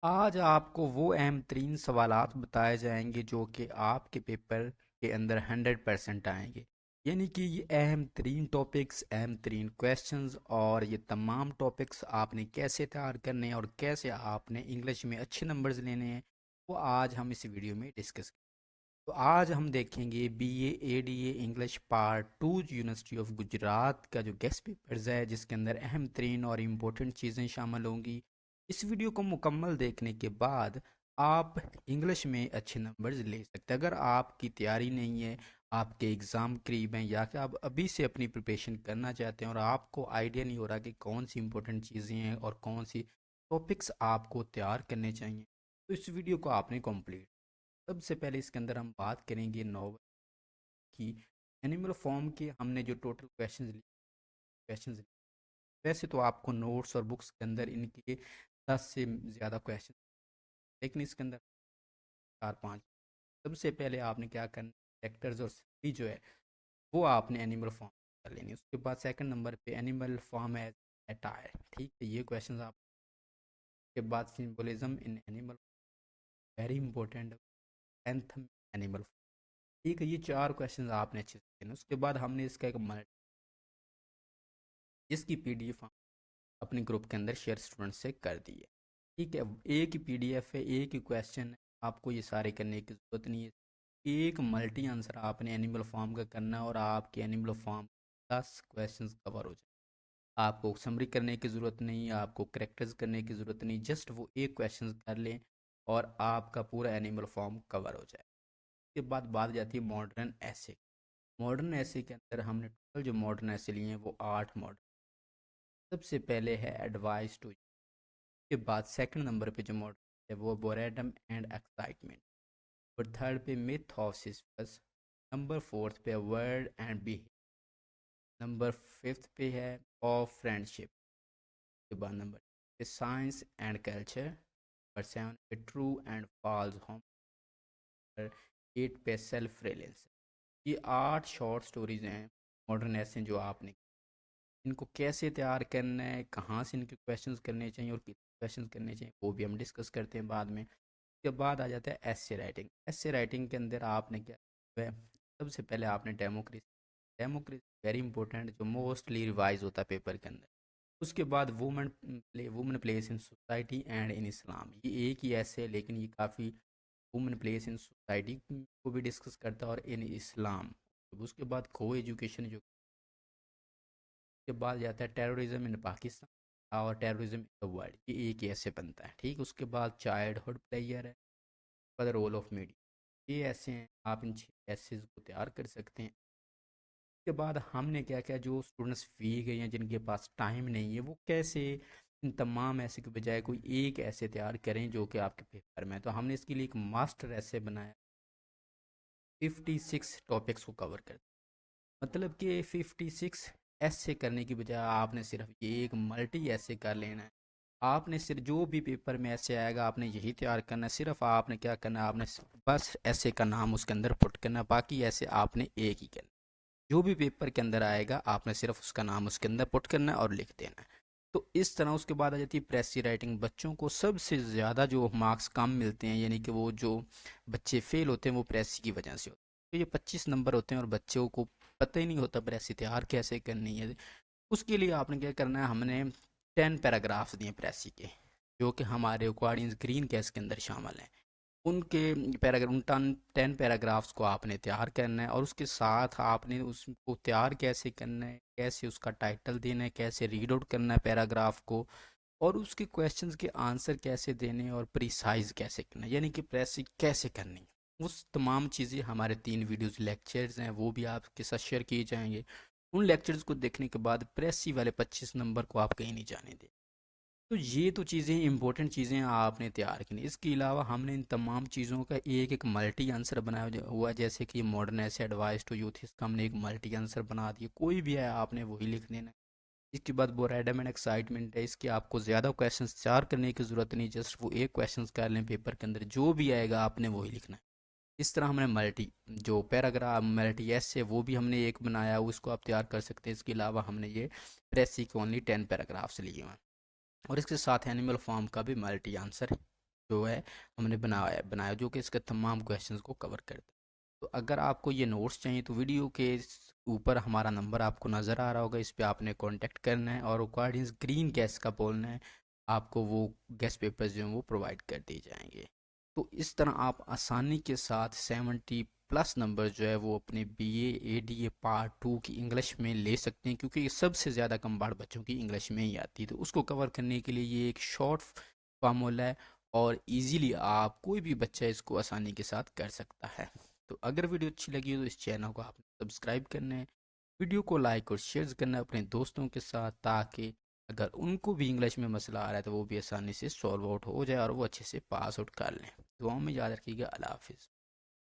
आज आपको वो अहम तरीन सवालात बताए जाएंगे जो कि आपके पेपर के अंदर 100% आएंगे। यानी कि ये अहम तरीन टॉपिक्स, अहम तरीन क्वेश्चंस और ये तमाम टॉपिक्स आपने कैसे तैयार करने हैं और कैसे आपने इंग्लिश में अच्छे नंबर्स लेने हैं, वो आज हम इस वीडियो में डिस्कस करेंगे। तो आज हम देखेंगे BA ADA English part 2 university of Gujarat का जो गेस्ट पेपर्स है, जिसके अंदर अहम तरीन और इम्पोर्टेंट चीज़ें शामिल होंगी। इस वीडियो को मुकम्मल देखने के बाद आप इंग्लिश में अच्छे नंबर्स ले सकते हैं। अगर आपकी तैयारी नहीं है, आपके एग्ज़ाम करीब हैं, या कि आप अभी से अपनी प्रिपरेशन करना चाहते हैं और आपको आइडिया नहीं हो रहा कि कौन सी इंपॉर्टेंट चीज़ें हैं और कौन सी टॉपिक्स आपको तैयार करने चाहिए, तो इस वीडियो को आपने कंप्लीट। सबसे पहले इसके अंदर हम बात करेंगे नॉवल की। एनिमल फॉर्म के हमने जो टोटल क्वेश्चंस, वैसे तो आपको नोट्स और बुक्स के अंदर इनके 10 से ज़्यादा क्वेश्चन, लेकिन इसके अंदर 4-5। सबसे पहले आपने क्या करना, कैरेक्टर्स और सिटी जो है वो आपने एनिमल फॉर्म कर लेनी है। उसके बाद सेकंड नंबर पे एनिमल फॉर्म एज एटायर, ठीक है, ये क्वेश्चन आप। के बाद symbolism in animal, very important. Anthem animal, ठीक है, ये चार क्वेश्चन आपने अच्छे से करने। उसके बाद हमने इसका एक जिसकी पीडीएफ हम अपने ग्रुप के अंदर शेयर स्टूडेंट से कर दी है। ठीक है, एक ही पीडीएफ है, एक ही क्वेश्चन है, आपको ये सारे करने की ज़रूरत नहीं है। एक मल्टी आंसर आपने एनिमल फॉर्म का करना है और आपके एनिमल फॉर्म 10 क्वेश्चंस कवर हो जाए। आपको समरी करने की ज़रूरत नहीं, आपको करेक्टर्स करने की ज़रूरत नहीं, जस्ट वो एक क्वेश्चन कर लें और आपका पूरा एनिमल फॉर्म कवर हो जाए। उसके बाद बात जाती है मॉडर्न ऐसे। मॉडर्न ऐसे के अंदर हमने टोटल जो मॉडर्न ऐसे लिए हैं वो 8 मॉडर्न। सबसे पहले है एडवाइस टू, के बाद सेकंड नंबर पे जो मॉडल है वो बोरेडम एंड एक्साइटमेंट, और थर्ड पे myth of sisters, number fourth पे word and behave, number fifth पे है ऑफ फ्रेंडशिप, के बाद नंबर पे science and culture, number seven पे true and false home, number eight पे सेल्फ रिलेंस। ये 8 शॉर्ट स्टोरीज हैं मॉडर्न ऐसे जो आपने, इनको कैसे तैयार करना है, कहाँ से इनके क्वेश्चंस करने चाहिए और कितने क्वेश्चंस करने चाहिए, वो भी हम डिस्कस करते हैं बाद में। उसके बाद आ जाता है एसे राइटिंग। एसे राइटिंग के अंदर आपने क्या है, सबसे पहले आपने डेमोक्रेसी, डेमोक्रेसी वेरी इंपॉर्टेंट, जो मोस्टली रिवाइज होता है पेपर के अंदर। उसके बाद women place in society and in Islam, ये एक ही ऐसे है लेकिन ये काफ़ी वुमेन प्लेस इन सोसाइटी को भी डिस्कस करता है और इन इस्लाम। उसके बाद को एजुकेशन, जो के बाद जाता है टेररिज्म इन पाकिस्तान और टेररिज्म इन द वर्ल्ड, ये एक ही ऐसे बनता है। ठीक, उसके बाद चाइल्डहुड प्लेयर है, बाद रोल ऑफ मीडिया, ये ऐसे हैं, आप इन ऐसे को तैयार कर सकते हैं। उसके बाद हमने क्या किया, जो स्टूडेंट्स फी गए हैं जिनके पास टाइम नहीं है, वो कैसे इन तमाम ऐसे के बजाय कोई एक ऐसे तैयार करें जो कि आपके पेपर में है। तो हमने इसके लिए एक मास्टर ऐसे बनाया, 56 टॉपिक्स को कवर कर, मतलब कि 56 ऐसे करने की बजाय आपने सिर्फ ये एक मल्टी ऐसे कर लेना है। आपने सिर्फ जो भी पेपर में ऐसे आएगा आपने यही तैयार करना है। सिर्फ आपने क्या करना है, आपने बस ऐसे का नाम उसके अंदर पुट करना है, बाकी ऐसे आपने एक ही करना है। जो भी पेपर के अंदर आएगा आपने सिर्फ उसका नाम उसके अंदर पुट करना है और लिख देना है। तो इस तरह उसके बाद आ जाती है प्रेसी राइटिंग। बच्चों को सबसे ज़्यादा जो मार्क्स कम मिलते हैं, यानी कि वो जो बच्चे फेल होते हैं वो प्रेसी की वजह से होते हैं। तो ये 25 नंबर होते हैं और बच्चों को पता ही नहीं होता प्रेसी तैयार कैसे करनी है। उसके लिए आपने क्या करना है, हमने 10 पैराग्राफ्स दिए प्रेसी के, जो कि हमारे अकॉर्डिंग ग्रीन कैस के अंदर शामिल हैं। उनके पैराग्राफ, उन 10 पैराग्राफ्स को आपने तैयार करना है और उसके साथ आपने उसको तैयार कैसे करना है, कैसे उसका टाइटल देना है, कैसे रीड आउट करना है पैराग्राफ को, और उसके क्वेश्चंस के आंसर कैसे देने हैं और प्रिसाइज कैसे करना है, यानी कि प्रेसिंग कैसे करनी है। उस तमाम चीज़ें हमारे 3 वीडियोस लेक्चर्स हैं, वो भी आपके साथ शेयर किए जाएंगे। उन लेक्चर्स को देखने के बाद प्रेसी वाले 25 नंबर को आप कहीं नहीं जाने दें। तो ये तो चीज़ें इंपॉर्टेंट चीज़ें आपने तैयार की। इसके अलावा हमने इन तमाम चीज़ों का एक एक मल्टी आंसर बनाया हुआ है, जैसे कि मॉडर्न ऐसे एडवाइस टू यूथ, इसका हमने एक मल्टी आंसर बना दिया, कोई भी है आपने वही लिख देना है। इसके बाद बोरेडम एंड एक्साइटमेंट है, इसके आपको ज़्यादा क्वेश्चंस तैयार करने की ज़रूरत नहीं, जस्ट वो एक क्वेश्चन कर लें पेपर के अंदर, जो भी आएगा आपने वही लिखना है। इस तरह हमने मल्टी जो पैराग्राफ मल्टी एस है वो भी हमने एक बनाया, उसको आप तैयार कर सकते हैं। इसके अलावा हमने ये प्रेसी के ओनली 10 पैराग्राफ्स लिए हुए हैं और इसके साथ एनिमल फॉर्म का भी मल्टी आंसर जो है हमने बनाया जो कि इसके तमाम क्वेश्चंस को कवर करता है। तो अगर आपको ये नोट्स चाहिए तो वीडियो के ऊपर हमारा नंबर आपको नज़र आ रहा होगा, इस पे आपने कांटेक्ट करना है और अकॉर्डिंग ग्रीन गैस का बोलना है, आपको वो गैस पेपर्स जो हैं वो प्रोवाइड कर दिए जाएंगे। तो इस तरह आप आसानी के साथ 70+ नंबर जो है वो अपने BA ADA पार्ट 2 की इंग्लिश में ले सकते हैं, क्योंकि ये सबसे ज़्यादा कम्बाड़ बच्चों की इंग्लिश में ही आती है। तो उसको कवर करने के लिए ये एक शॉर्ट फार्मूला है और इजीली आप कोई भी बच्चा इसको आसानी के साथ कर सकता है। तो अगर वीडियो अच्छी लगी हो तो इस चैनल को आपने सब्सक्राइब करना है, वीडियो को लाइक और शेयर करना है अपने दोस्तों के साथ, ताकि अगर उनको भी इंग्लिश में मसला आ रहा है तो वो भी आसानी से सॉल्व आउट हो जाए और वो अच्छे से पास आउट कर लें। दुआओं में याद रखिएगा। अल्लाह हाफिज़।